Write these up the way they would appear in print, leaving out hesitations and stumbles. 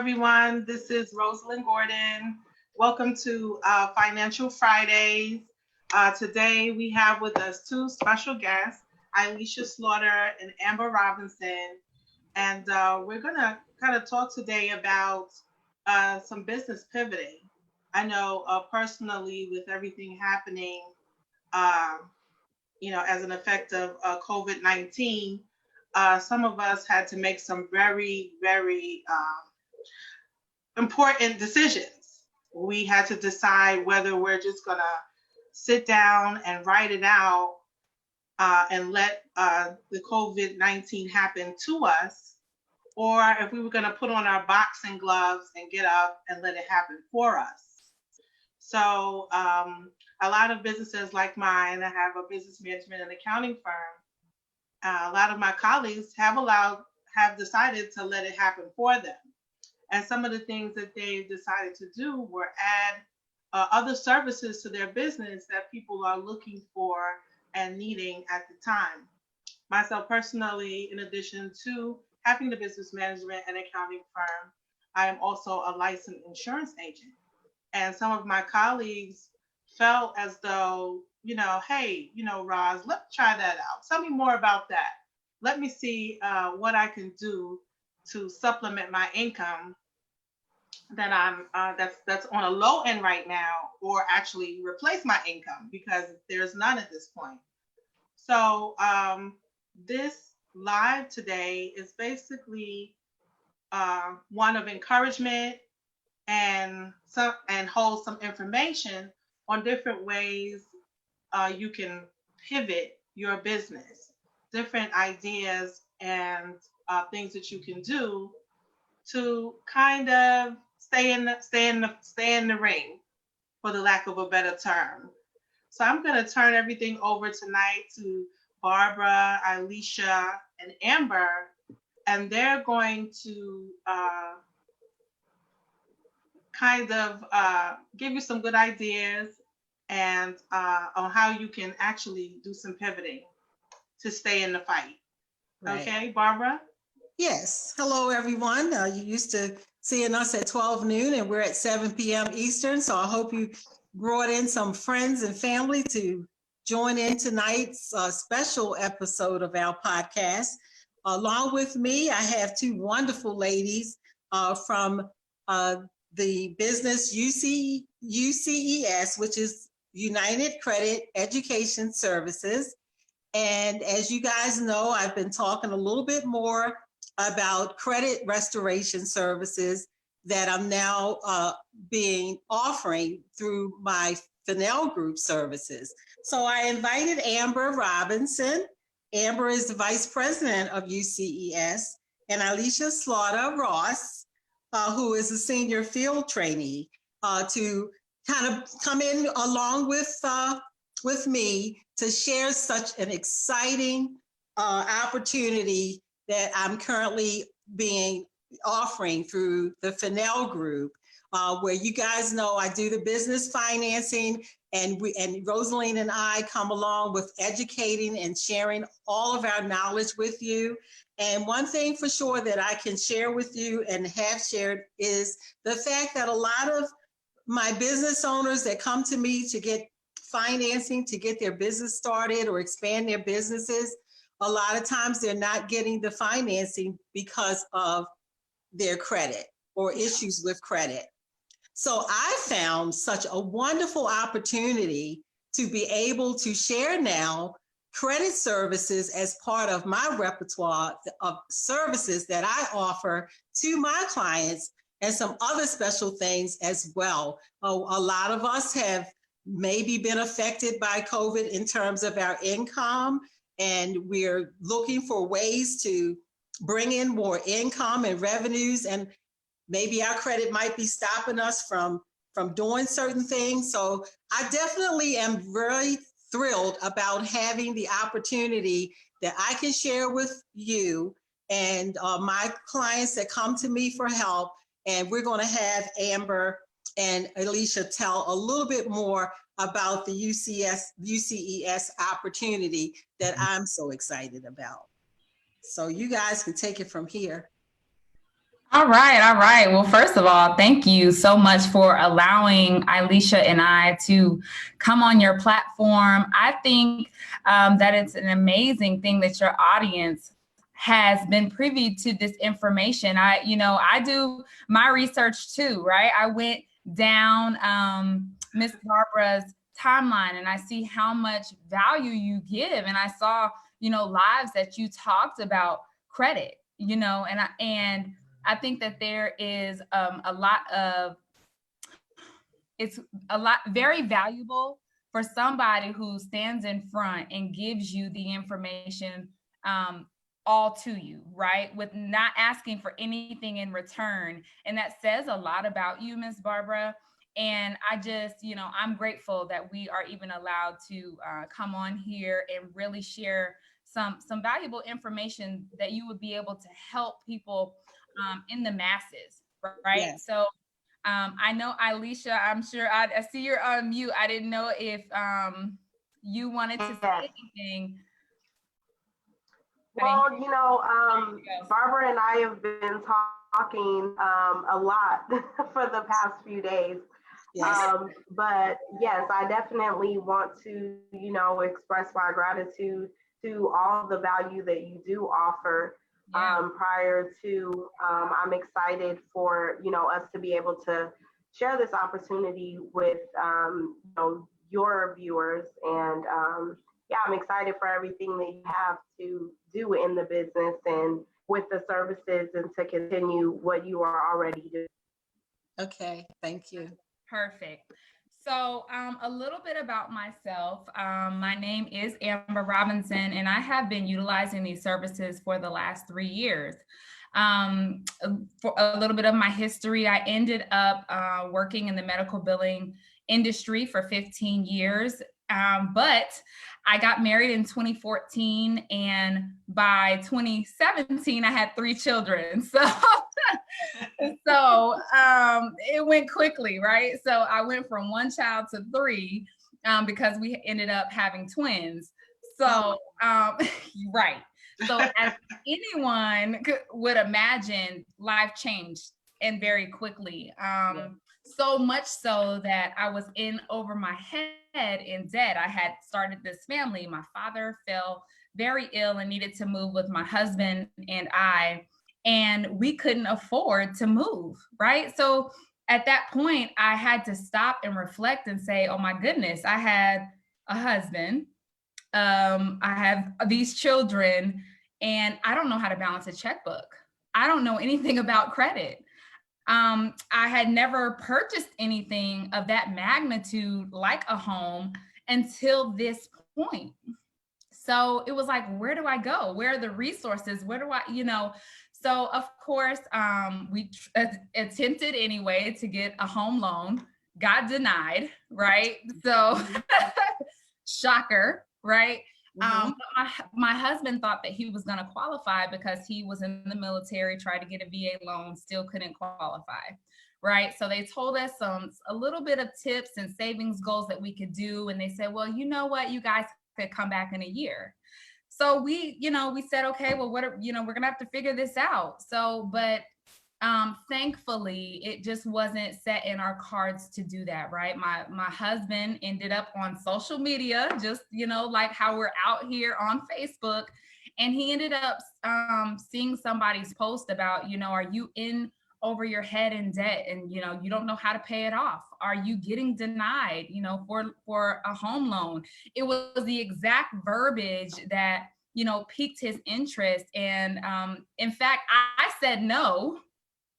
everyone. This is Rosalind Gordon. Welcome to Financial Fridays. Today we have with us two special guests, Alicia Slaughter and Amber Robinson. And we're going to kind of talk today about some business pivoting. I know personally, with everything happening, uh, as an effect of COVID-19, some of us had to make some very, very important decisions. We had to decide whether we're just going to sit down and write it out and let the COVID 19 happen to us, or if we were going to put on our boxing gloves and get up and let it happen for us. So, a lot of businesses like mine, I have a business management and accounting firm. A lot of my colleagues have decided to let it happen for them. And some of the things that they decided to do were add other services to their business that people are looking for and needing at the time. Myself personally, in addition to having the business management and accounting firm, I am also a licensed insurance agent. And some of my colleagues felt as though, hey, Roz, let's try that out. Tell me more about that. Let me see what I can do to supplement my income that that's on a low end right now, or actually replace my income because there's none at this point. So this live today is basically one of encouragement and hold some information on different ways you can pivot your business, different ideas and things that you can do to kind of stay in the ring, for the lack of a better term. So I'm going to turn everything over tonight to Barbara, Alicia, and Amber, and they're going to kind of give you some good ideas and on how you can actually do some pivoting to stay in the fight. Right. Okay, Barbara? Yes. Hello, everyone. You used to seeing us at 12 noon and we're at 7 p.m. Eastern. So I hope you brought in some friends and family to join in tonight's special episode of our podcast. Along with me, I have two wonderful ladies from the business UCES, which is United Credit Education Services. And as you guys know, I've been talking a little bit more about credit restoration services that I'm now offering through my Fennell Group services. So I invited Amber Robinson. Amber is the Vice President of UCES, and Alicia Slaughter Ross, who is a Senior Field Trainee, to kind of come in along with me to share such an exciting opportunity that I'm currently offering through the Fennell Group, where you guys know I do the business financing, and Rosalind and I come along with educating and sharing all of our knowledge with you. And one thing for sure that I can share with you and have shared is the fact that a lot of my business owners that come to me to get financing to get their business started or expand their businesses, a lot of times they're not getting the financing because of their credit or issues with credit. So I found such a wonderful opportunity to be able to share now credit services as part of my repertoire of services that I offer to my clients, and some other special things as well. A lot of us have maybe been affected by COVID in terms of our income, and we're looking for ways to bring in more income and revenues, and maybe our credit might be stopping us from doing certain things. So I definitely am very thrilled about having the opportunity that I can share with you and my clients that come to me for help. And we're going to have Amber and Alicia tell a little bit more about the UCES opportunity that I'm so excited about. So you guys can take it from here. All right, all right. Well, first of all, thank you so much for allowing Elisha and I to come on your platform. I think that it's an amazing thing that your audience has been privy to this information. I do my research too, right? I went down Miss Barbara's timeline and I see how much value you give, and I saw, lives that you talked about credit, and I think that there is it's a lot very valuable for somebody who stands in front and gives you the information all to you, right? With not asking for anything in return. And that says a lot about you, Miss Barbara. And I just, I'm grateful that we are even allowed to come on here and really share some valuable information that you would be able to help people in the masses, right? Yes. So I know Elisha, I'm sure I see you're on mute. I didn't know if you wanted to say anything. Well, Barbara and I have been talking a lot for the past few days. Yes. But yes, I definitely want to, express my gratitude to all the value that you do offer. Prior to, I'm excited for, us to be able to share this opportunity with, your viewers. And yeah, I'm excited for everything that you have to do in the business and with the services and to continue what you are already doing. Okay, thank you. Perfect. So a little bit about myself. My name is Amber Robinson, and I have been utilizing these services for the last 3 years. For a little bit of my history, I ended up working in the medical billing industry for 15 years. But I got married in 2014, and by 2017, I had 3 children. So it went quickly, right? So I went from 1 child to 3 because we ended up having twins. So, right. So as anyone would imagine, life changed and very quickly. So much so that I was in over my head in debt. I had started this family. My father fell very ill and needed to move with my husband and I, and we couldn't afford to move, right? So at that point, I had to stop and reflect and say, oh my goodness, I had a husband, I have these children, and I don't know how to balance a checkbook. I don't know anything about credit. I had never purchased anything of that magnitude, like a home, until this point. So it was like, where do I go? Where are the resources? Where do I, So of course, we attempted anyway to get a home loan, got denied, right? So shocker, right? My husband thought that he was going to qualify because he was in the military, tried to get a VA loan, still couldn't qualify, right? So they told us a little bit of tips and savings goals that we could do. And they said, well, you know what, you guys could come back in a year. So we said, okay, well, we're going to have to figure this out. So, but thankfully, it just wasn't set in our cards to do that, right? My husband ended up on social media, just, like how we're out here on Facebook. And he ended up seeing somebody's post about, are you in over your head in debt and, you don't know how to pay it off? Are you getting denied, for a home loan? It was the exact verbiage that, piqued his interest. And in fact, I said no,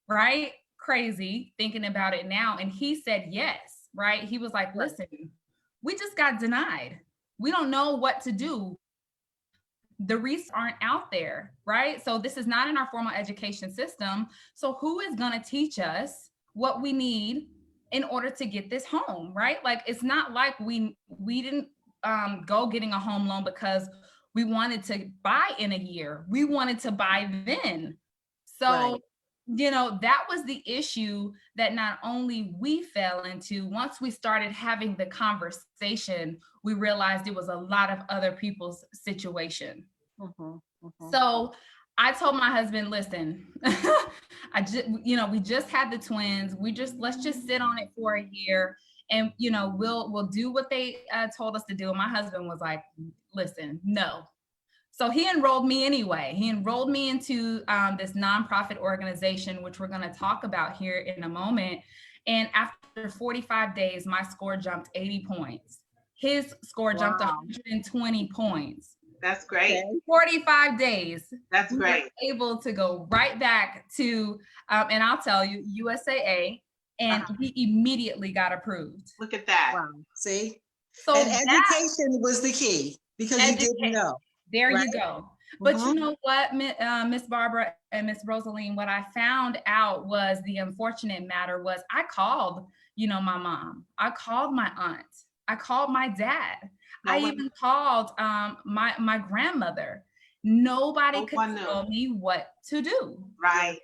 right? Crazy thinking about it now. And he said yes, right? He was like, listen, we just got denied. We don't know what to do. The resources aren't out there, right? So this is not in our formal education system. So who is going to teach us what we need in order to get this home, right? Like, it's not like we didn't go getting a home loan because we wanted to buy in a year. We wanted to buy then. So, right. That was the issue that not only we fell into. Once we started having the conversation, we realized it was a lot of other people's situation. So I told my husband, listen, we just had the twins. Let's just sit on it for a year, and we'll do what they told us to do. And my husband was like, listen, no. So he enrolled me anyway. He enrolled me into this nonprofit organization, which we're going to talk about here in a moment. And after 45 days, my score jumped 80 points. His score jumped 120 points. That's great. 45 days. That's great. We were able to go right back to, and I'll tell you, USAA, and we immediately got approved. Look at that. Wow. See? So and education was the key because you didn't know. There right? You go. But you know what, Miss Barbara and Miss Rosaline, what I found out was the unfortunate matter was I called, my mom. I called my aunt. I called my dad. I even called my grandmother. Nobody could tell me what to do. Right.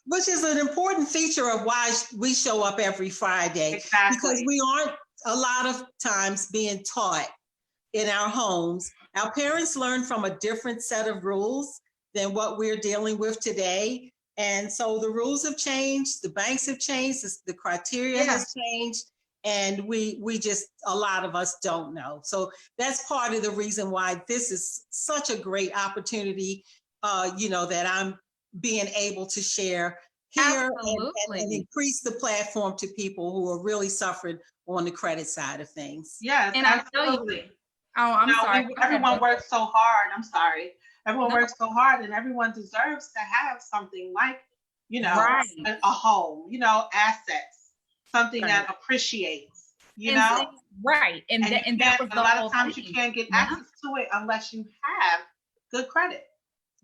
Which is an important feature of why we show up every Friday. Exactly. Because we aren't a lot of times being taught in our homes. Our parents learn from a different set of rules than what we're dealing with today. And so the rules have changed, the banks have changed, the criteria has changed. And we just, a lot of us don't know. So that's part of the reason why this is such a great opportunity, that I'm being able to share here and increase the platform to people who are really suffering on the credit side of things. Yes, and absolutely. I'm sorry. Everyone works so hard. I'm sorry. Everyone works so hard, and everyone deserves to have something like, a home, assets, something that appreciates, Right. And that was a lot of times you can't get access to it unless you have good credit.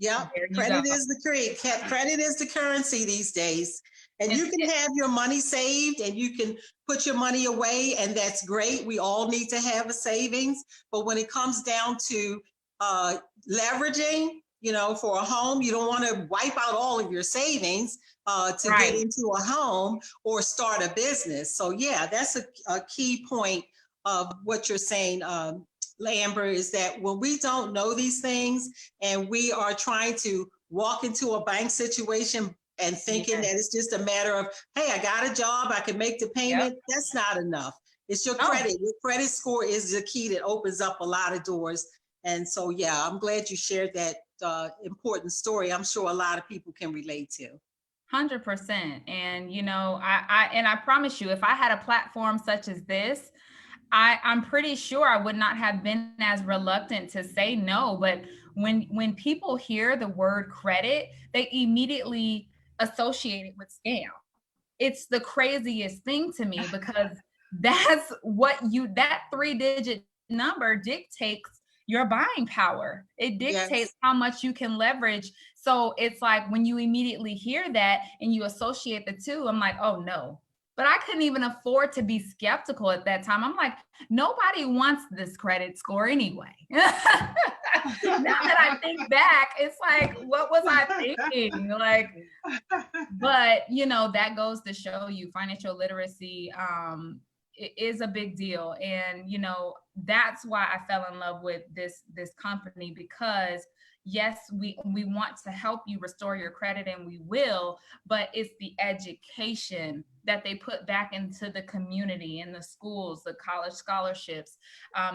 Yeah, credit is the currency these days. And you can have your money saved and you can put your money away, and that's great. We all need to have a savings. But when it comes down to leveraging, for a home, you don't want to wipe out all of your savings to get into a home or start a business. So yeah, that's a key point of what you're saying, Amber, is that when we don't know these things and we are trying to walk into a bank situation and thinking that it's just a matter of, hey, I got a job, I can make the payment. That's not enough. It's your credit. Your credit score is the key that opens up a lot of doors. And so, yeah, I'm glad you shared that important story. I'm sure a lot of people can relate to. 100%. And, I promise you, if I had a platform such as this, I'm pretty sure I would not have been as reluctant to say no. But when people hear the word credit, they immediately associate it with scam. It's the craziest thing to me because that's that 3-digit number dictates your buying power. It dictates how much you can leverage. So it's like when you immediately hear that and you associate the two, I'm like, oh no. But I couldn't even afford to be skeptical at that time. I'm like, nobody wants this credit score anyway. Now that I think back, it's like, what was I thinking? But that goes to show you financial literacy is a big deal. And, that's why I fell in love with this company, because yes, we want to help you restore your credit, and we will, but it's the education that they put back into the community, in the schools, the college scholarships,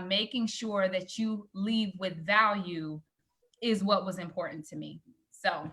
making sure that you leave with value is what was important to me. So,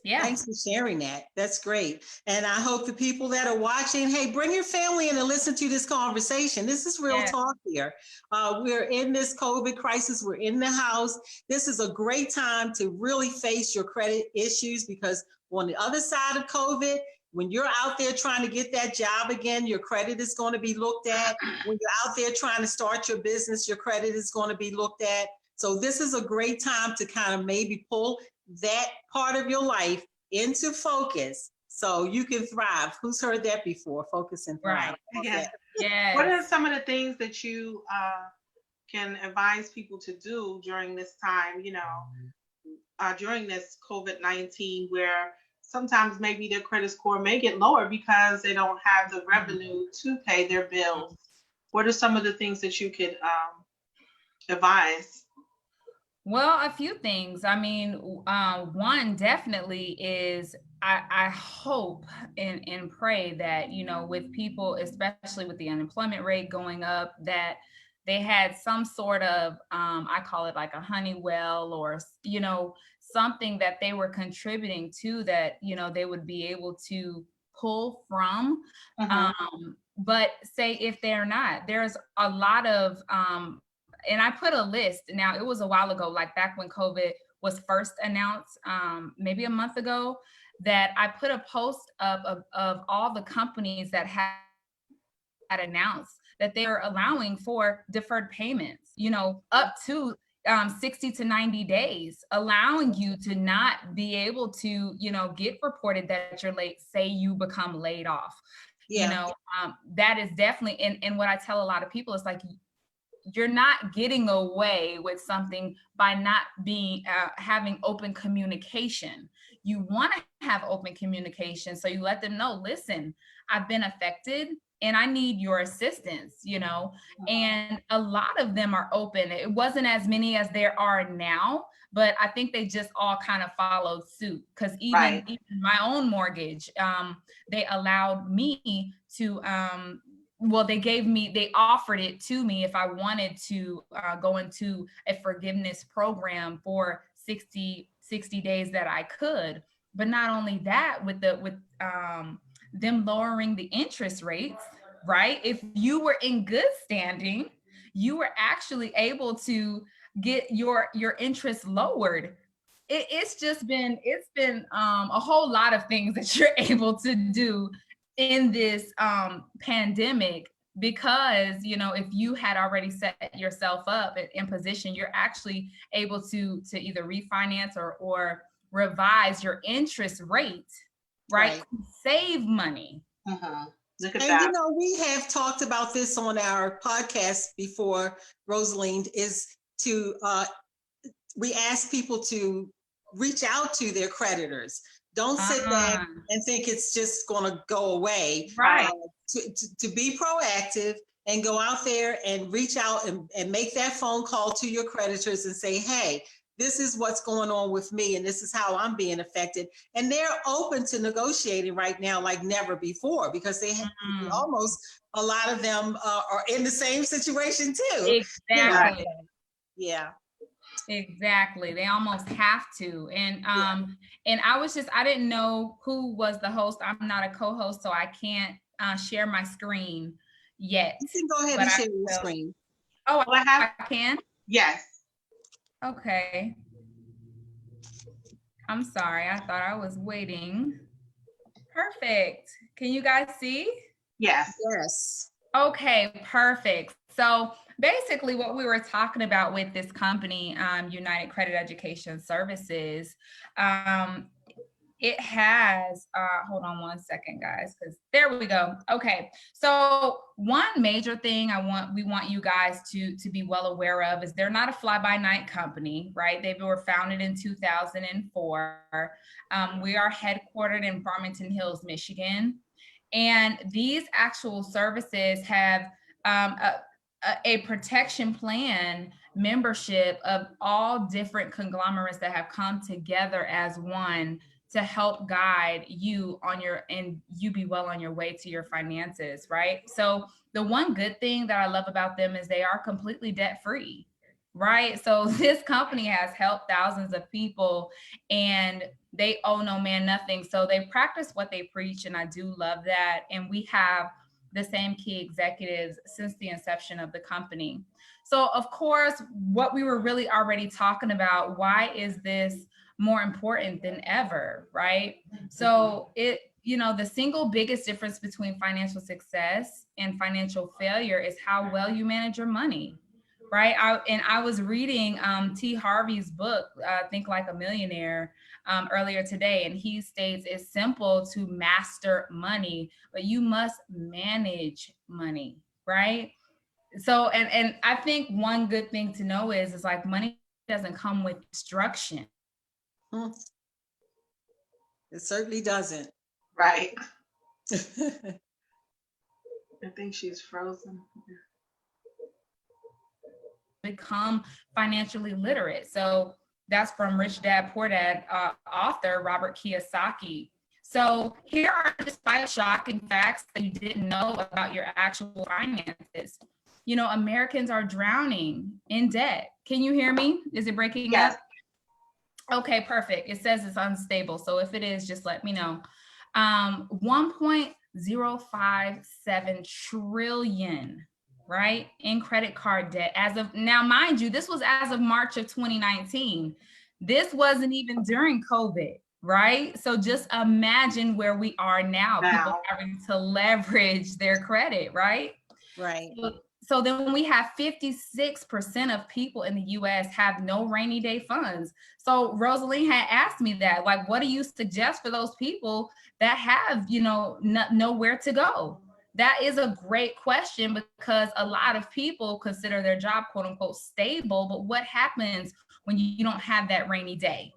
yeah. Thanks for sharing that. That's great. And I hope the people that are watching, hey, bring your family in and listen to this conversation. This is real talk here. We're in this COVID crisis. We're in the house. This is a great time to really face your credit issues, because on the other side of COVID, when you're out there trying to get that job again, your credit is going to be looked at. When you're out there trying to start your business, your credit is going to be looked at. So this is a great time to kind of maybe pull that part of your life into focus so you can thrive. Who's heard that before? Focus and thrive. Right. Yeah. What are some of the things that you can advise people to do during this time, during this COVID-19, where sometimes maybe their credit score may get lower because they don't have the revenue to pay their bills? What are some of the things that you could advise? Well, a few things. I mean, one definitely is I hope and pray that, you know, with people, especially with the unemployment rate going up, that they had some sort of, I call it like a honey well or, you know, something that they were contributing to that, you know, they would be able to pull from. Mhm. But say if they're not, there's a lot of, and I put a list. Now it was a while ago, like back when COVID was first announced, maybe a month ago, that I put a post up of all the companies that had announced that they are allowing for deferred payments, you know, up to 60 to 90 days, allowing you to not be able to, you know, get reported that you're late, say you become laid off. You Yeah, know, that is definitely, and what I tell a lot of people is like, you're not getting away with something by not being having open communication. You want to have open communication, so you let them know, listen, I've been affected and I need your assistance, you know. And a lot of them are open. It wasn't as many as there are now, but I think they just all kind of followed suit, because Right. even my own mortgage, they allowed me to well, they offered it to me if I wanted to go into a forgiveness program for 60 days, that I could. But not only that, with them lowering the interest rates, right? If you were in good standing, you were actually able to get your interest lowered. It's been a whole lot of things that you're able to do in this pandemic, because, you know, if you had already set yourself up in position, you're actually able to either refinance or revise your interest rate, right, right. to save money. Mhm. Look at And you that. know, we have talked about this on our podcast before, Rosalind, is to we ask people to reach out to their creditors. Don't sit back uh, and think it's just going to go away. right. To be proactive and go out there and reach out and make that phone call to your creditors and say, hey, this is what's going on with me and this is how I'm being affected. And they're open to negotiating right now like never before, because they Mm, almost, a lot of them are in the same situation too. You know, Right. exactly. yeah. Exactly. They almost have to. And I didn't know who was the host. I'm not a co-host, so I can't share my screen yet. You can go ahead But and I share your will. screen. Oh, Well, I have, I can? yes, Okay. I'm sorry. I thought I was waiting. Perfect. Can you guys see? yes. Yes. Okay, perfect. So basically, what we were talking about with this company, United Credit Education Services, um, it has, hold on one second, guys, because there we go. Okay, so one major thing we want you guys to be well aware of is they're not a fly-by-night company, right? They were founded in 2004. We are headquartered in Farmington Hills, Michigan. And these actual services have a protection plan membership of all different conglomerates that have come together as one to help guide you and you be well on your way to your finances, right? So the one good thing that I love about them is they are completely debt free, right? So this company has helped thousands of people and they owe no man nothing. So they practice what they preach, and I do love that. And we have the same key executives since the inception of the company. So of course, what we were really already talking about, why is this more important than ever, right? So the single biggest difference between financial success and financial failure is how well you manage your money, right? I was reading T. Harvey's book, Think Like a Millionaire, earlier today, and he states it's simple to master money, but you must manage money, right? So, and I think one good thing to know is like money doesn't come with instruction. Hmm, it certainly doesn't. Right. I think she's frozen. become financially literate. So that's from Rich Dad Poor Dad author Robert Kiyosaki. So here are just 5 shocking facts that you didn't know about your actual finances. You know, Americans are drowning in debt. Can you hear me? Is it breaking Yes. up? Okay, perfect. It says it's unstable. So if it is, just let me know. 1.057 trillion, right, in credit card debt as of now. Mind you, this was as of March of 2019. This wasn't even during COVID, right? So just imagine where we are now. People having to leverage their credit, right? Right. So then we have 56% of people in the US have no rainy day funds. So Rosaline had asked me that, like, what do you suggest for those people that have, you know, nowhere to go? That is a great question, because a lot of people consider their job, quote unquote, stable. But what happens when you don't have that rainy day?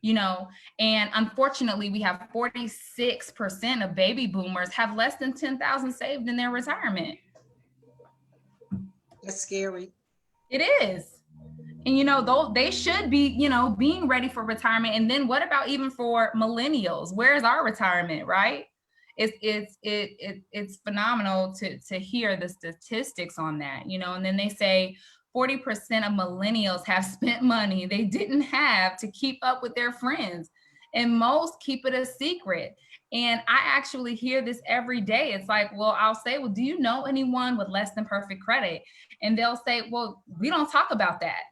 You know, and unfortunately, we have 46% of baby boomers have less than 10,000 saved in their retirement. That's scary. It is. And, you know, though they should be, you know, being ready for retirement. And then what about even for millennials? Where's our retirement, right? It's phenomenal to hear the statistics on that, you know. And then they say 40% of millennials have spent money they didn't have to keep up with their friends, and most keep it a secret. And I actually hear this every day. It's like, well, I'll say, well, do you know anyone with less than perfect credit? And they'll say, well, we don't talk about that.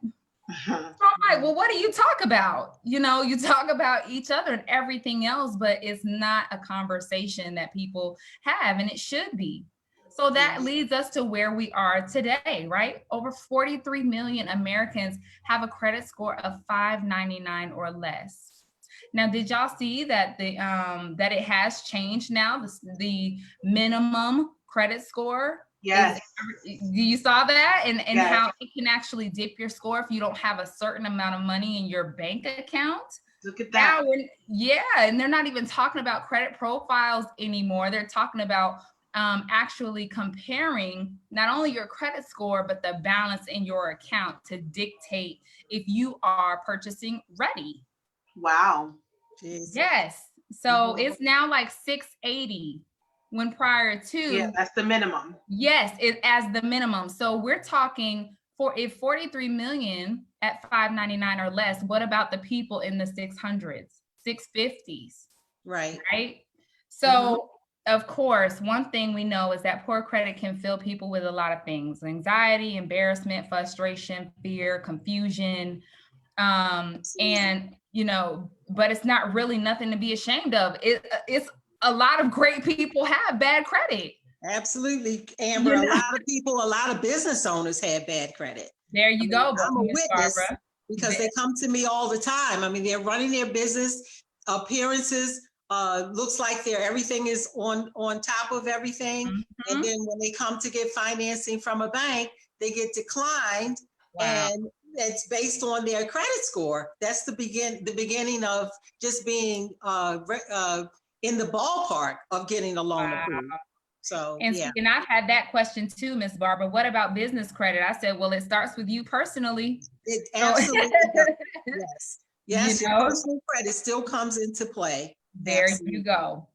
So I'm like, well, what do you talk about? You know, you talk about each other and everything else, but it's not a conversation that people have, and it should be. So that leads us to where we are today, right? Over 43 million Americans have a credit score of 599 or less. Now, did y'all see that that it has changed now? The minimum credit score. Yes. You saw that, and yes. How it can actually dip your score if you don't have a certain amount of money in your bank account. Look at that. Yeah, and they're not even talking about credit profiles anymore. They're talking about actually comparing not only your credit score, but the balance in your account to dictate if you are purchasing ready. Wow. Jeez. Yes. So it's now like 680 when prior to. Yeah, that's the minimum. Yes, it as the minimum. So we're talking for if 43 million at 599 or less, what about the people in the 600s, 650s? Right. Right. So of course, one thing we know is that poor credit can fill people with a lot of things: anxiety, embarrassment, frustration, fear, confusion. And, you know, but it's not really nothing to be ashamed of. It's a lot of great people have bad credit. Absolutely, Amber. You know? A lot of business owners have bad credit. There you go. I'm a witness, Barbara, because they come to me all the time. I mean, they're running their business, appearances, looks like everything is on top of everything. And then when they come to get financing from a bank, they get declined. Wow. And it's based on their credit score. That's the beginning of just being in the ballpark of getting a loan approved. So, and I've had that question too, Miss Barbara. What about business credit? I said, well, it starts with you personally. It absolutely does. Yes, you know? Your personal credit still comes into play. There absolutely. You go.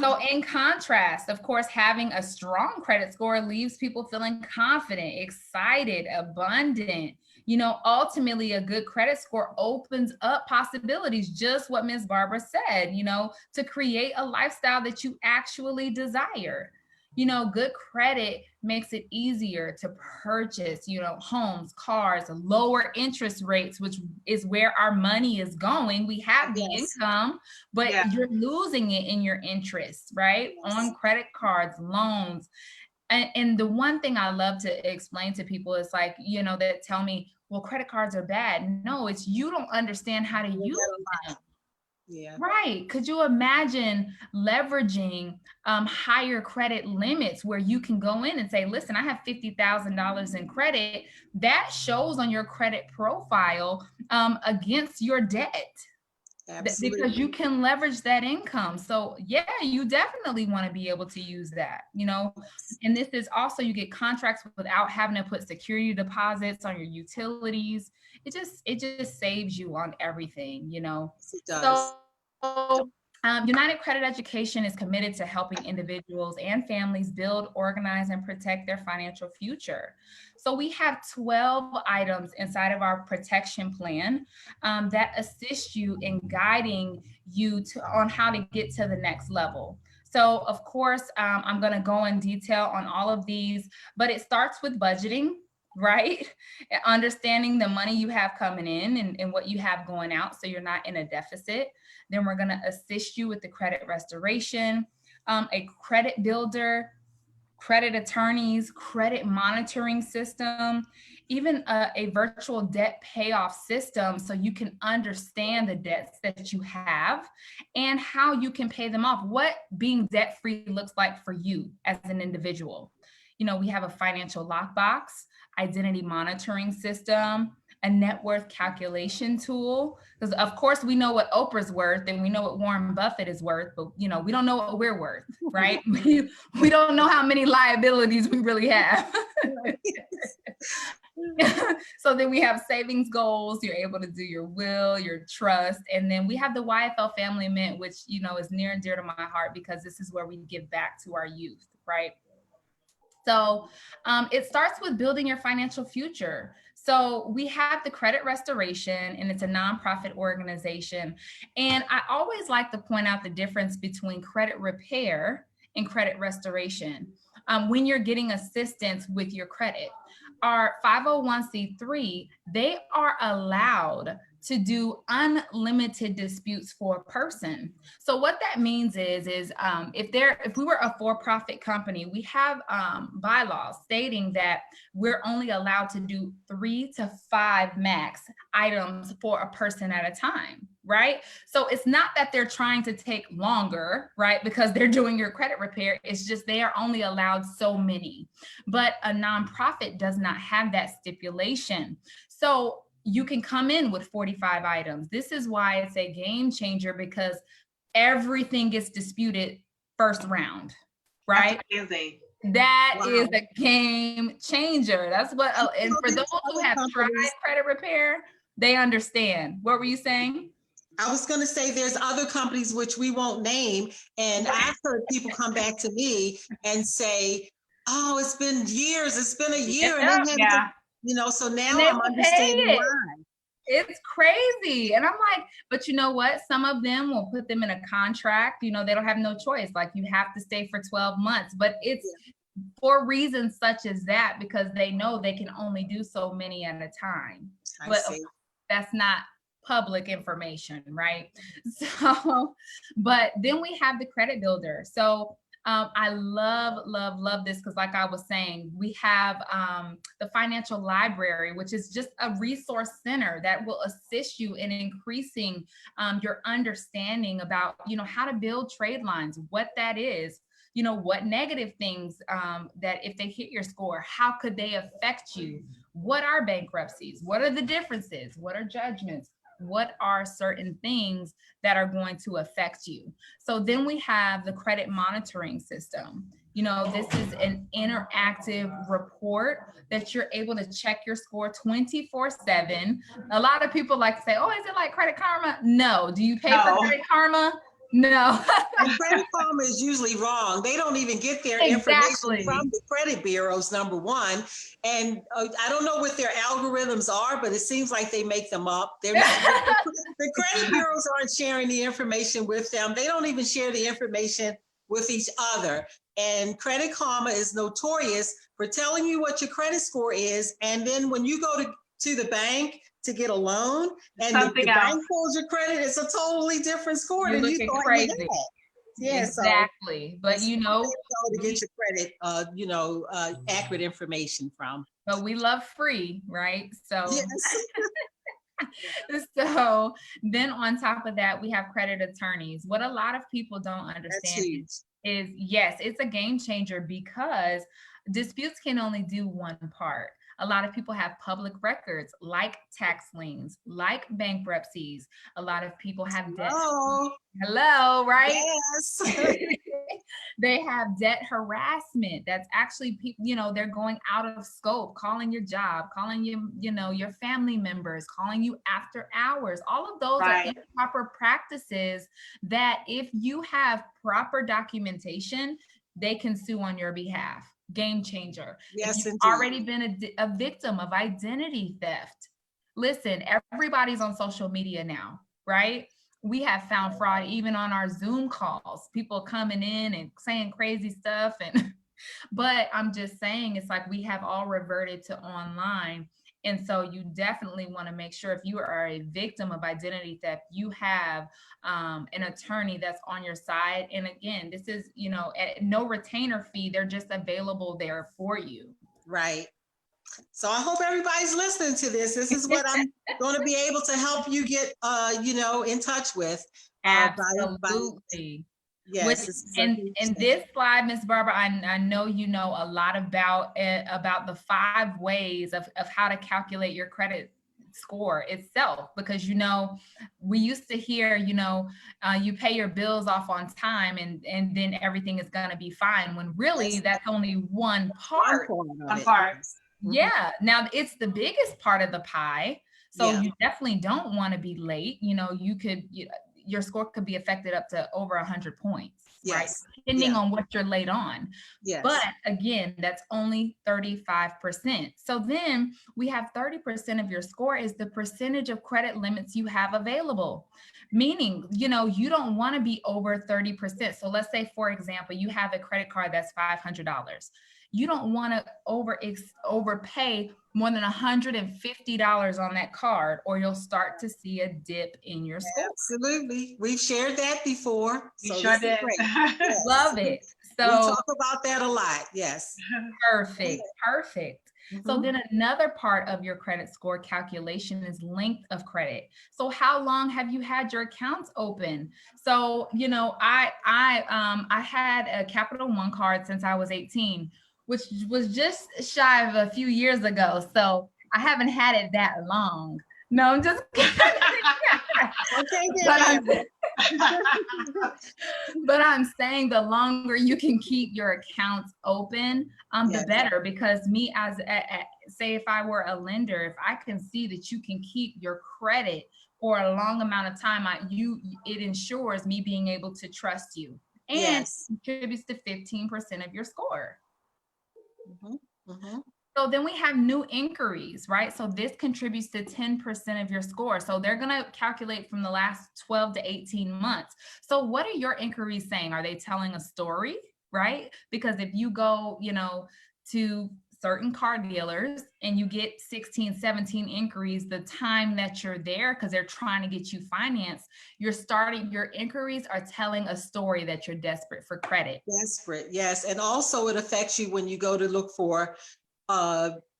So in contrast, of course, having a strong credit score leaves people feeling confident, excited, abundant. You know, ultimately, a good credit score opens up possibilities, just what Ms. Barbara said, you know, to create a lifestyle that you actually desire. You know, good credit makes it easier to purchase, you know, homes, cars, lower interest rates, which is where our money is going. We have the income, but you're losing it in your interest, right? On credit cards, loans. And the one thing I love to explain to people is like, you know, that tell me, well, credit cards are bad. No, it's you don't understand how to use them. Yeah. Right. Could you imagine leveraging higher credit limits where you can go in and say, listen, I have $50,000 in credit. That shows on your credit profile against your debt. Absolutely. Because you can leverage that income. So yeah, you definitely want to be able to use that, you know. And this is also, you get contracts without having to put security deposits on your utilities. It just saves you on everything, you know. It does. So United Credit Education is committed to helping individuals and families build, organize, and protect their financial future. So we have 12 items inside of our protection plan that assist you in guiding you on how to get to the next level. So of course, I'm going to go in detail on all of these, but it starts with budgeting, right? Understanding the money you have coming in and what you have going out so you're not in a deficit. Then we're going to assist you with the credit restoration, a credit builder, credit attorneys, credit monitoring system, even a virtual debt payoff system so you can understand the debts that you have and how you can pay them off, what being debt-free looks like for you as an individual. You know, we have a financial lockbox, identity monitoring system, a net worth calculation tool. Because of course we know what Oprah's worth and we know what Warren Buffett is worth, but you know, we don't know what we're worth, right? we don't know how many liabilities we really have. So then we have savings goals. You're able to do your will, your trust. And then we have the YFL Family Mint, which, you know, is near and dear to my heart because this is where we give back to our youth, right? So it starts with building your financial future. So we have the Credit Restoration, and it's a nonprofit organization. And I always like to point out the difference between credit repair and credit restoration when you're getting assistance with your credit. Our 501c3, they are allowed to do unlimited disputes for a person. So what that means is if we were a for-profit company, we have bylaws stating that we're only allowed to do 3 to 5 max items for a person at a time, right? So it's not that they're trying to take longer, right? Because they're doing your credit repair. It's just they are only allowed so many. But a nonprofit does not have that stipulation. So you can come in with 45 items. This is why it's a game changer, because everything gets disputed first round, right? That's amazing. That is a game changer. That's what, and for those who have tried credit repair, they understand. What were you saying? I was going to say there's other companies which we won't name. And I've heard people come back to me and say, oh, it's been years. It's been a year. Yeah. You know, so now I'm understanding why. It's crazy. And I'm like, but you know what? Some of them will put them in a contract. You know, they don't have no choice. Like, you have to stay for 12 months. But it's for reasons such as that, because they know they can only do so many at a time. But that's not public information, right? So, but then we have the credit builder. So I love this, because like I was saying, we have the financial library, which is just a resource center that will assist you in increasing your understanding about, you know, how to build trade lines, what that is, you know, what negative things that if they hit your score, how could they affect you? What are bankruptcies? What are the differences? What are judgments? What are certain things that are going to affect you? So then we have the credit monitoring system. You know, this is an interactive report that you're able to check your score 24/7. A lot of people like to say, oh, is it like Credit Karma? No. Do you pay for Credit Karma? No. And Credit Karma is usually wrong. They don't even get their information from the credit bureaus, number one. And I don't know what their algorithms are, but it seems like they make them up. They're not, the credit bureaus aren't sharing the information with them. They don't even share the information with each other. And Credit Karma is notorious for telling you what your credit score is. And then when you go to the bank to get a loan and the bank pulls your credit, it's a totally different score than you thought you had. Yeah, exactly. So but you know, to get your credit, accurate information from. But we love free, right? So, yes. So then on top of that, we have credit attorneys. What a lot of people don't understand is yes, it's a game changer, because disputes can only do one part. A lot of people have public records like tax liens, like bankruptcies. A lot of people have debt. Oh, Hello, right? yes. They have debt harassment. That's actually people, they're going out of scope, calling your job, calling you, your family members, calling you after hours. All of those Right. are improper practices that if you have proper documentation, they can sue on your behalf. Game changer. Yes, if you've indeed. already been a victim of identity theft, listen, everybody's on social media now, right? We have found fraud even on our Zoom calls, people coming in and saying crazy stuff. And but I'm just saying, it's like we have all reverted to online. And so you definitely want to make sure if you are a victim of identity theft, you have an attorney that's on your side. And again, this is, at no retainer fee. They're just available there for you. Right. So I hope everybody's listening to this. This is what I'm going to be able to help you get, in touch with. Absolutely. Yes. And this slide, Ms. Barbara, I know you know a lot about the 5 ways of how to calculate your credit score itself, because we used to hear you pay your bills off on time and then everything is going to be fine, when really that's only one part. One part. Yeah. Now it's the biggest part of the pie. So you definitely don't want to be late. Your score could be affected up to over 100 points, right? Depending on what you're late on. Yes. But again, that's only 35%. So then we have 30% of your score is the percentage of credit limits you have available. Meaning, you don't want to be over 30%. So let's say, for example, you have a credit card that's $500. You don't want to overpay more than $150 on that card, or you'll start to see a dip in your score. Absolutely. We've shared that before. You sure did. Yes. Love it. So we talk about that a lot. Yes. Perfect. So then another part of your credit score calculation is length of credit. So how long have you had your accounts open? So, I had a Capital One card since I was 18, which was just shy of a few years ago. So I haven't had it that long. No, I'm just kidding. But I'm saying the longer you can keep your accounts open, the better. Because me say if I were a lender, if I can see that you can keep your credit for a long amount of time, it ensures me being able to trust you, and contributes to 15% of your score. So then we have new inquiries, right? So this contributes to 10% of your score. So they're going to calculate from the last 12 to 18 months. So what are your inquiries saying? Are they telling a story, right? Because if you go, to certain car dealers and you get 16, 17 inquiries, the time that you're there, because they're trying to get you financed, your inquiries are telling a story that you're desperate for credit. Desperate, yes. And also it affects you when you go to look for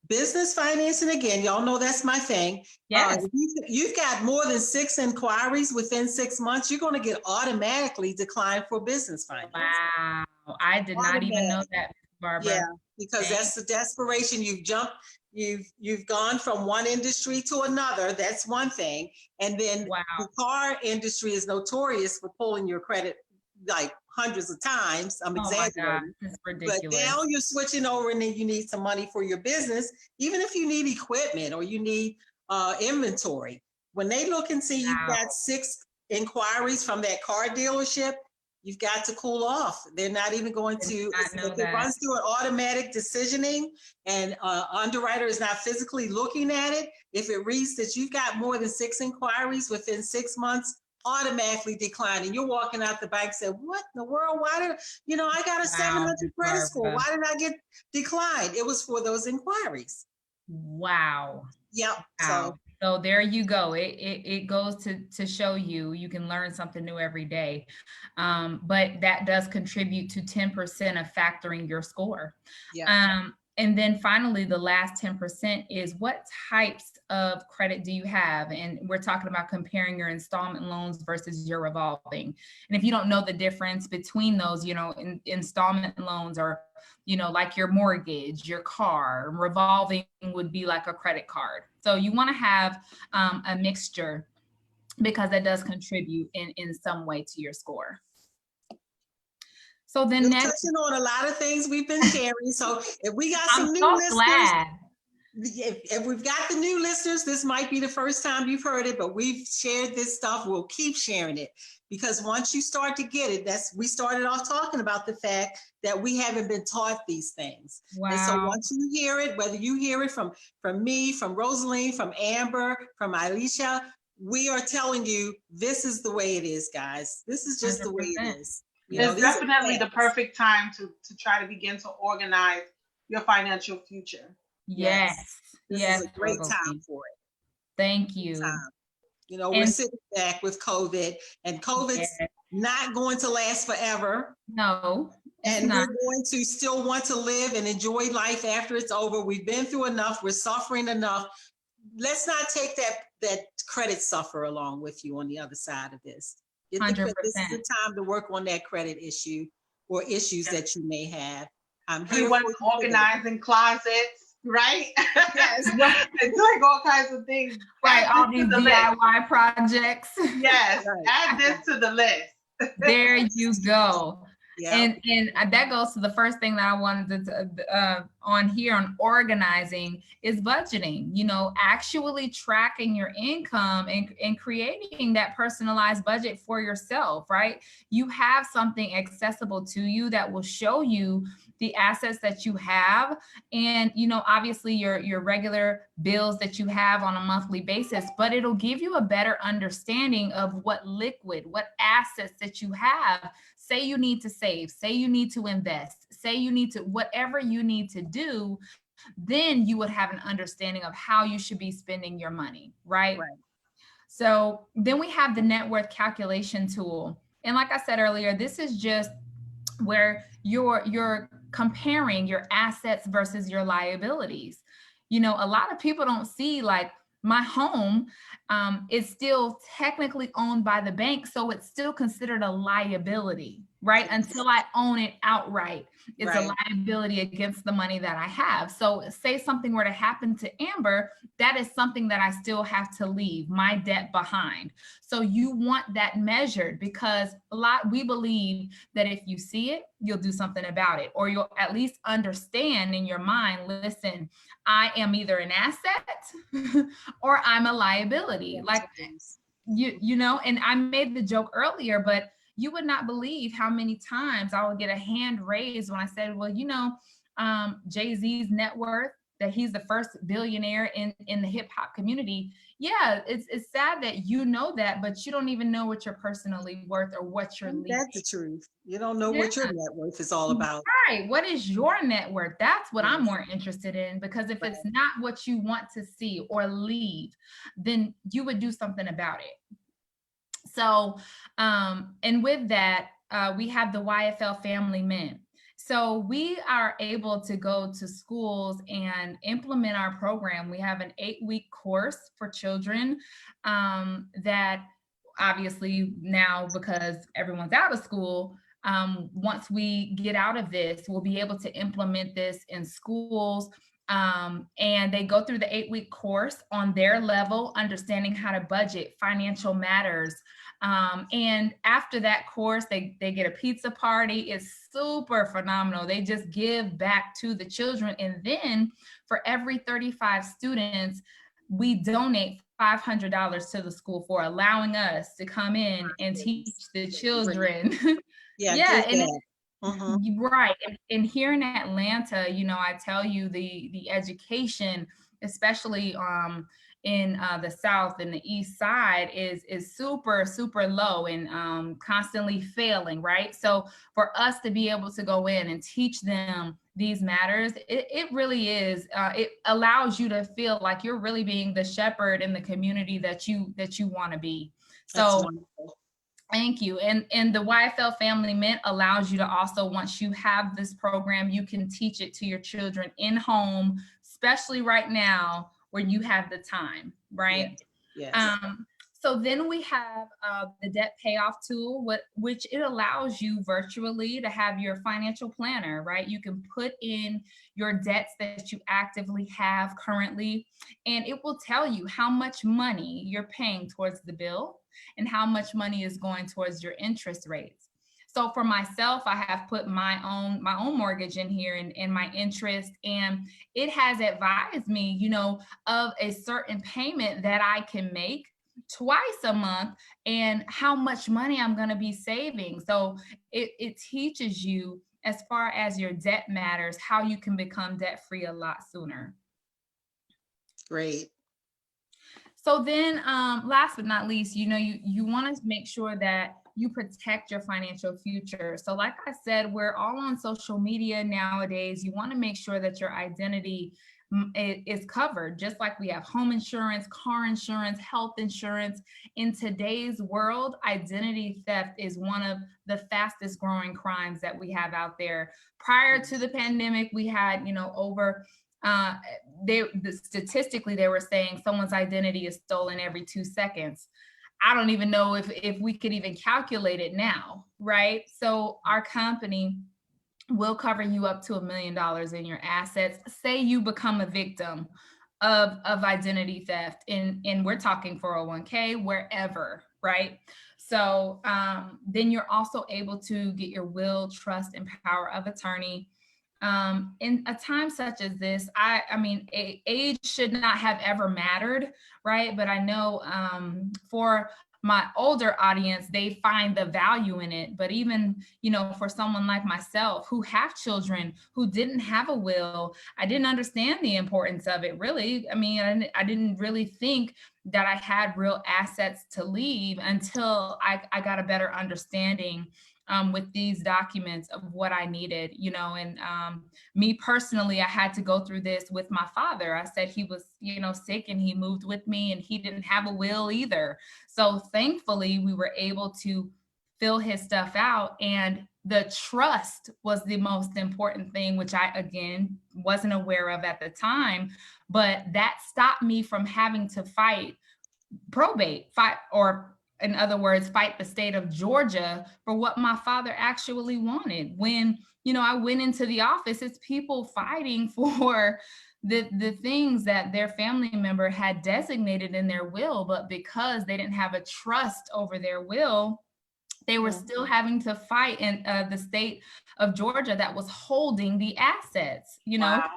business financing. Again, y'all know that's my thing. Yes. You've got more than 6 inquiries within 6 months, you're going to get automatically declined for business finance. Wow. I did not even know that, Barbara. Yeah, because that's the desperation. You've gone from one industry to another. That's one thing. And then the car industry is notorious for pulling your credit like hundreds of times. I'm exaggerating. It's ridiculous. But now you're switching over and then you need some money for your business, even if you need equipment or you need inventory. When they look and see you've got 6 inquiries from that car dealership, you've got to cool off. They're not even going to, if it runs through an automatic decisioning and underwriter is not physically looking at it, if it reads that you've got more than 6 inquiries within 6 months, automatically decline. And you're walking out the bank saying, what in the world? Why did, I got a 700 credit score. Why did I get declined? It was for those inquiries. Wow. Yep. Wow. So there you go. It goes to show you can learn something new every day. But that does contribute to 10% of factoring your score. Yeah. And then finally, the last 10% is what types of credit do you have? And we're talking about comparing your installment loans versus your revolving. And if you don't know the difference between those, installment loans are, like your mortgage, your car. Revolving would be like a credit card. So you want to have a mixture, because that does contribute in some way to your score. So then You're next, touching on a lot of things we've been sharing. So if we got some I'm new so listeners, glad. if we've got the new listeners, this might be the first time you've heard it, but we've shared this stuff. We'll keep sharing it, because once you start to get it, we started off talking about the fact that we haven't been taught these things. Wow. And so once you hear it, whether you hear it from me, from Rosaline, from Amber, from Alicia, we are telling you, this is the way it is, guys. This is just 100%. The way it is. It's definitely the perfect time to try to begin to organize your financial future. Yes. This is a great time for it. Thank you. We're sitting back with COVID, and COVID's not going to last forever. No. And we're going to still want to live and enjoy life after it's over. We've been through enough. We're suffering enough. Let's not take that credit suffer along with you on the other side of this. 100%. This is the time to work on that credit issue or issues that you may have. I'm here Everyone's organizing closets, right? Yes. And doing all kinds of things. Right, all these DIY projects. Yes, add this to the list. There you go. Yeah. And that goes to the first thing that I wanted to on here on organizing is budgeting, actually tracking your income and creating that personalized budget for yourself, right? You have something accessible to you that will show you the assets that you have, and obviously your regular bills that you have on a monthly basis, but it'll give you a better understanding of what assets that you have. Say you need to save, say you need to invest, say you need to, whatever you need to do, then you would have an understanding of how you should be spending your money, right? So then we have the net worth calculation tool. And like I said earlier, this is just where you're comparing your assets versus your liabilities. A lot of people don't see, like, my home is still technically owned by the bank, so it's still considered a liability, right? Until I own it outright, it's a liability against the money that I have. So say something were to happen to Amber, that is something that I still have to leave my debt behind. So you want that measured, because we believe that if you see it, you'll do something about it, or you'll at least understand in your mind, listen, I am either an asset or I'm a liability. Like, and I made the joke earlier, but you would not believe how many times I would get a hand raised when I said, well, Jay-Z's net worth, that he's the first billionaire in the hip hop community. Yeah, it's sad that you know that, but you don't even know what you're personally worth or what you're leaving. That's the truth. You don't know what your net worth is all about. Right. What is your net worth? That's what I'm more interested in, because if it's not what you want to see or leave, then you would do something about it. So, and with that, we have the YFL Family Mint. So we are able to go to schools and implement our program. We have an 8-week course for children that obviously now, because everyone's out of school, once we get out of this, we'll be able to implement this in schools. And they go through the 8-week course on their level, understanding how to budget, financial matters. And after that course, they get a pizza party. It's super phenomenal. They just give back to the children. And then for every 35 students, we donate $500 to the school for allowing us to come in and teach the children. Yeah. And right. And here in Atlanta, I tell you, the education, especially in the South and the East Side, is super, super low and constantly failing, right? So for us to be able to go in and teach them these matters, it really is, it allows you to feel like you're really being the shepherd in the community that you want to be. So Thank you. And the YFL Family Mint allows you to also, once you have this program, you can teach it to your children in home, especially right now where you have the time, right? Yes. So then we have the debt payoff tool, which it allows you virtually to have your financial planner, right? You can put in your debts that you actively have currently, and it will tell you how much money you're paying towards the bill and how much money is going towards your interest rates. So for myself, I have put my own mortgage in here and my interest, and it has advised me, you know, of a certain payment that I can make twice a month and how much money I'm going to be saving. So it teaches you, as far as your debt matters, how you can become debt free a lot sooner. Great. So then last but not least, you know, you want to make sure that you protect your financial future. So like I said, we're all on social media nowadays. You want to make sure that your identity is covered, just like we have home insurance, car insurance, health insurance. In today's world, identity theft is one of the fastest growing crimes that we have out there. Prior to the pandemic, we had, you know, over statistically they were saying someone's identity is stolen every 2 seconds. I don't even know if we could even calculate it now, right? So our company will cover you up to $1 million in your assets. Say you become a victim of identity theft, and we're talking 401k, wherever, right? So then you're also able to get your will, trust, and power of attorney. In a time such as this, I mean, age should not have ever mattered, right? But I know for my older audience, they find the value in it. But even, you know, for someone like myself who have children who didn't have a will, I didn't understand the importance of it, really. I mean, I didn't really think that I had real assets to leave until I got a better understanding with these documents of what I needed, you know. And me personally, I had to go through this with my father. I said he was, you know, sick, and he moved with me, and he didn't have a will either. So thankfully, we were able to fill his stuff out, and the trust was the most important thing, which I, again, wasn't aware of at the time, but that stopped me from having to fight probate, or in other words, fight the state of Georgia for what my father actually wanted. When, you know, I went into the office, it's people fighting for the things that their family member had designated in their will, but because they didn't have a trust over their will, they were still having to fight in the state of Georgia that was holding the assets, you know? Wow.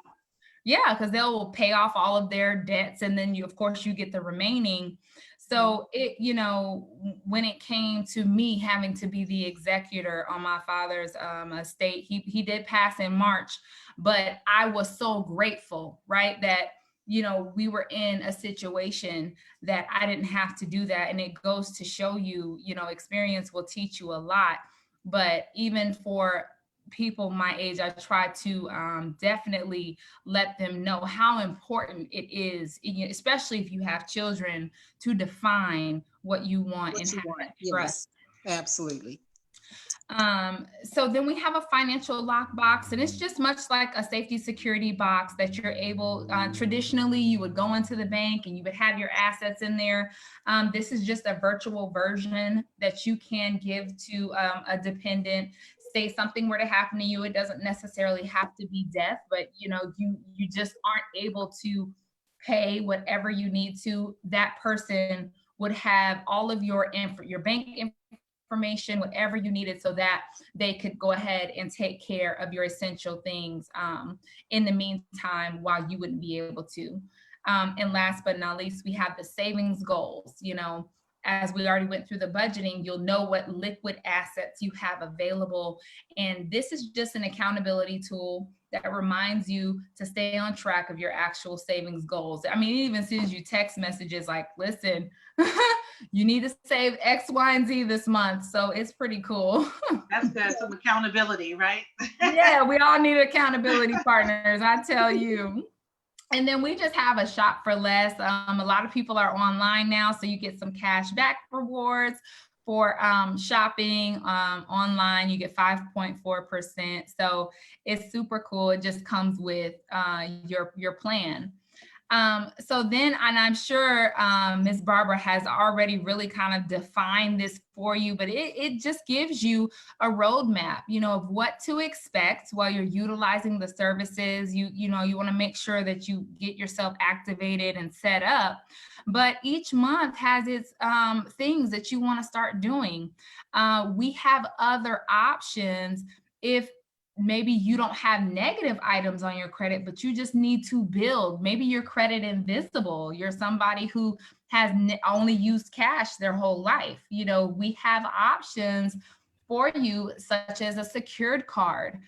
Yeah, because they'll pay off all of their debts, and then you, of course, you get the remaining. So it, you know, when it came to me having to be the executor on my father's estate, he did pass in March, but I was so grateful, right, that, you know, we were in a situation that I didn't have to do that. And it goes to show you, you know, experience will teach you a lot. But even for people my age, I try to definitely let them know how important it is, especially if you have children, to define what you want and have that trust. Yes, absolutely. So then we have a financial lockbox, and it's just much like a safety security box that you're able, traditionally you would go into the bank and you would have your assets in there. This is just a virtual version that you can give to a dependent. Say something were to happen to you, it doesn't necessarily have to be death, but you know, you just aren't able to pay whatever you need to. That person would have all of your bank information, whatever you needed, so that they could go ahead and take care of your essential things in the meantime while you wouldn't be able to. And last but not least, we have the savings goals. You know, as we already went through the budgeting, you'll know what liquid assets you have available. And this is just an accountability tool that reminds you to stay on track of your actual savings goals. I mean, it even sends you text messages like, listen, you need to save X, Y, and Z this month. So it's pretty cool. That's good. Some accountability, right? Yeah, we all need accountability partners, I tell you. And then we just have a shop for less. A lot of people are online now, so you get some cash back rewards For shopping online, you get 5.4%. So it's super cool. It just comes with your plan. So then, and I'm sure Ms. Barbara has already really kind of defined this for you, but it just gives you a roadmap, you know, of what to expect while you're utilizing the services. You know, you want to make sure that you get yourself activated and set up. But each month has its things that you want to start doing. We have other options if maybe you don't have negative items on your credit, but you just need to build. Maybe your credit invisible. You're somebody who has only used cash their whole life. You know, we have options for you, such as a secured card,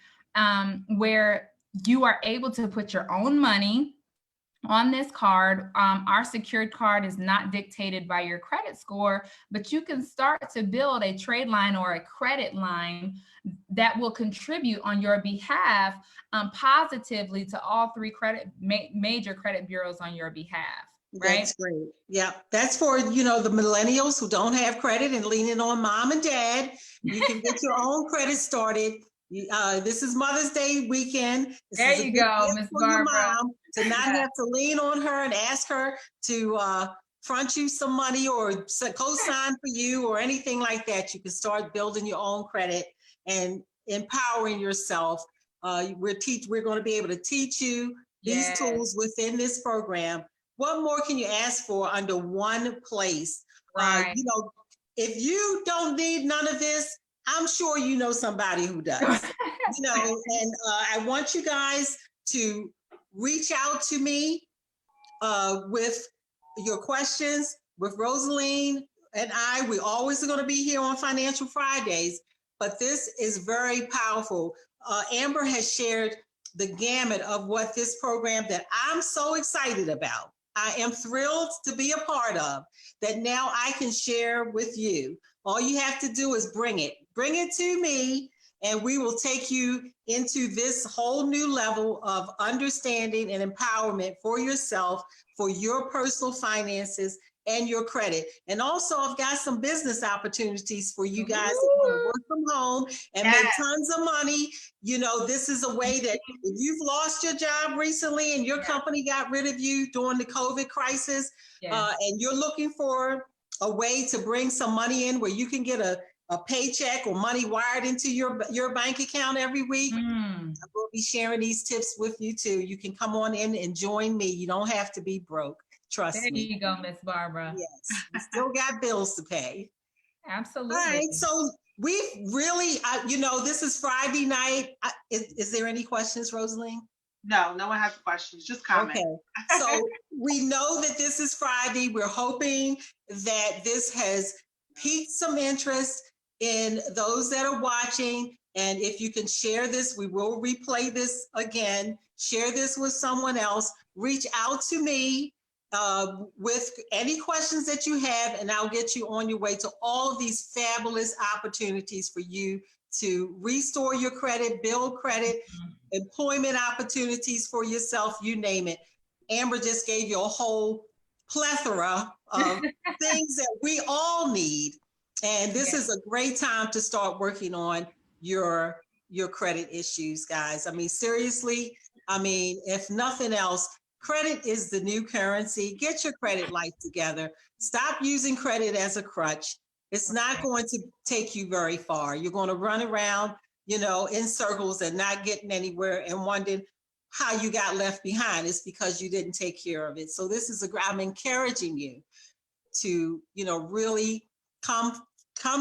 where you are able to put your own money on this card. Our secured card is not dictated by your credit score, but you can start to build a trade line or a credit line that will contribute on your behalf positively to all three major credit bureaus on your behalf. Right? That's great. Yeah, that's for, you know, the millennials who don't have credit and leaning on mom and dad. You can get your own credit started. This is Mother's Day weekend. There you go, Ms. Barbara. Mom, to not have to lean on her and ask her to front you some money or co-sign for you or anything like that. You can start building your own credit and empowering yourself. We're going to be able to teach you these tools within this program. What more can you ask for under one place? Right. You know, if you don't need none of this, I'm sure you know somebody who does. You know, and I want you guys to reach out to me with your questions. With Rosaline and I, we always are going to be here on Financial Fridays, but this is very powerful. Amber has shared the gamut of what this program that I'm so excited about. I am thrilled to be a part of, that now I can share with you. All you have to do is bring it to me, and we will take you into this whole new level of understanding and empowerment for yourself, for your personal finances and your credit. And also, I've got some business opportunities for you guys that want to work from home and make tons of money. You know, this is a way that if you've lost your job recently and your company got rid of you during the COVID crisis, and you're looking for a way to bring some money in where you can get a paycheck or money wired into your bank account every week. I will be sharing these tips with you too. You can come on in and join me. You don't have to be broke. Trust me. There you go, Miss Barbara. Yes, we still got bills to pay. Absolutely. All right, so we really, you know, this is Friday night. Is there any questions, Rosaline? No one has questions, just comments. Okay, so we know that this is Friday. We're hoping that this has piqued some interest in those that are watching. And if you can share this, we will replay this again. Share this with someone else. Reach out to me with any questions that you have, and I'll get you on your way to all of these fabulous opportunities for you to restore your credit, build credit, employment opportunities for yourself, you name it. Amber just gave you a whole plethora of things that we all need. And this is a great time to start working on your credit issues, guys. I mean, seriously, I mean, if nothing else, credit is the new currency. Get your credit life together. Stop using credit as a crutch. It's not going to take you very far. You're going to run around, you know, in circles and not getting anywhere and wondering how you got left behind. It's because you didn't take care of it. So this is I'm encouraging you to, you know, really come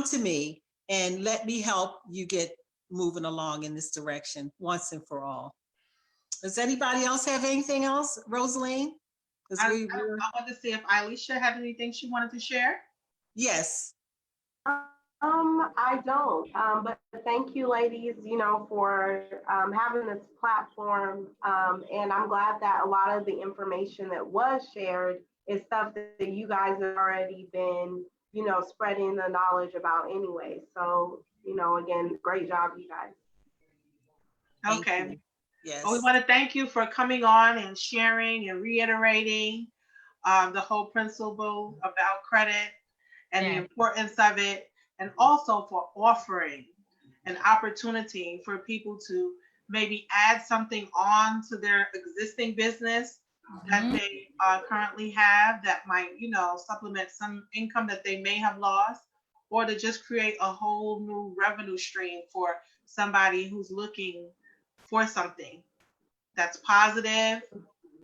to me and let me help you get moving along in this direction once and for all. Does anybody else have anything else, Rosaline? I want to see if Elisha had anything she wanted to share. Yes. I don't, but thank you, ladies, you know, for having this platform. And I'm glad that a lot of the information that was shared is stuff that you guys have already been, you know, spreading the knowledge about anyway. So, you know, again, great job, you guys. Okay. Yes. Well, we want to thank you for coming on and sharing and reiterating the whole principle about credit and the importance of it. and also for offering an opportunity for people to maybe add something on to their existing business that Mhm. they currently have that might, supplement some income that they may have lost, or to just create a whole new revenue stream for somebody who's looking for something that's positive,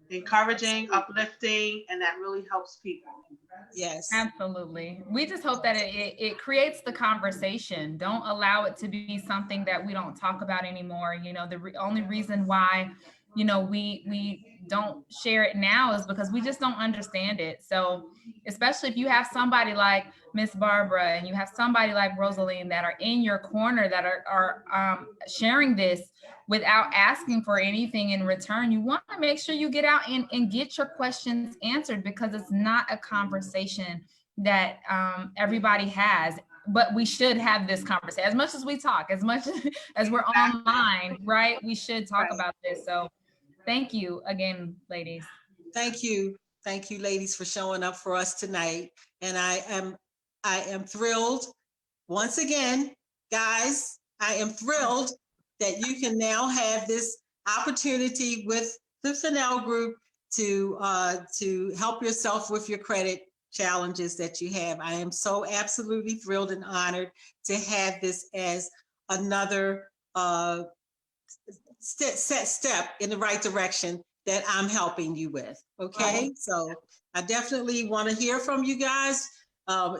encouraging, uplifting, and that really helps people. Yes. Absolutely. We just hope that it creates the conversation. Don't allow it to be something that we don't talk about anymore. The only reason why, we don't share it now is because we just don't understand it. So, especially if you have somebody like Miss Barbara and you have somebody like Rosaline that are in your corner that are sharing this without asking for anything in return, you want to make sure you get out and get your questions answered, because it's not a conversation that everybody has. But we should have this conversation as much as we talk, as much as we're online, right? We should talk Right. about this. So thank you again, ladies. Thank you. Thank you, ladies, for showing up for us tonight. And I am thrilled. Once again, guys, I am thrilled that you can now have this opportunity with the Fennell Group to help yourself with your credit challenges that you have. I am so absolutely thrilled and honored to have this as another step in the right direction that I'm helping you with. Okay, Right. so I definitely want to hear from you guys.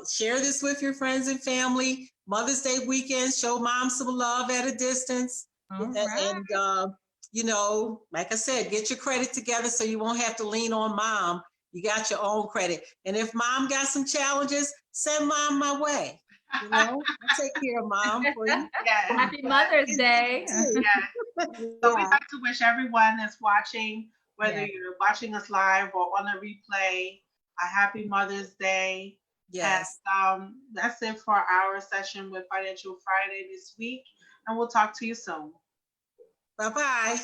Share this with your friends and family. Mother's Day weekend, show mom some love at a distance. All right. And like I said, get your credit together so you won't have to lean on mom. You got your own credit. And if mom got some challenges, send mom my way. I'll take care of mom for you. Yeah. Happy Mother's Day. Too. Yeah. So we'd Yeah. like to wish everyone that's watching, whether Yeah. you're watching us live or on a replay, a happy Mother's Day. Yes. And that's it for our session with Financial Friday this week. And we'll talk to you soon. Bye-bye.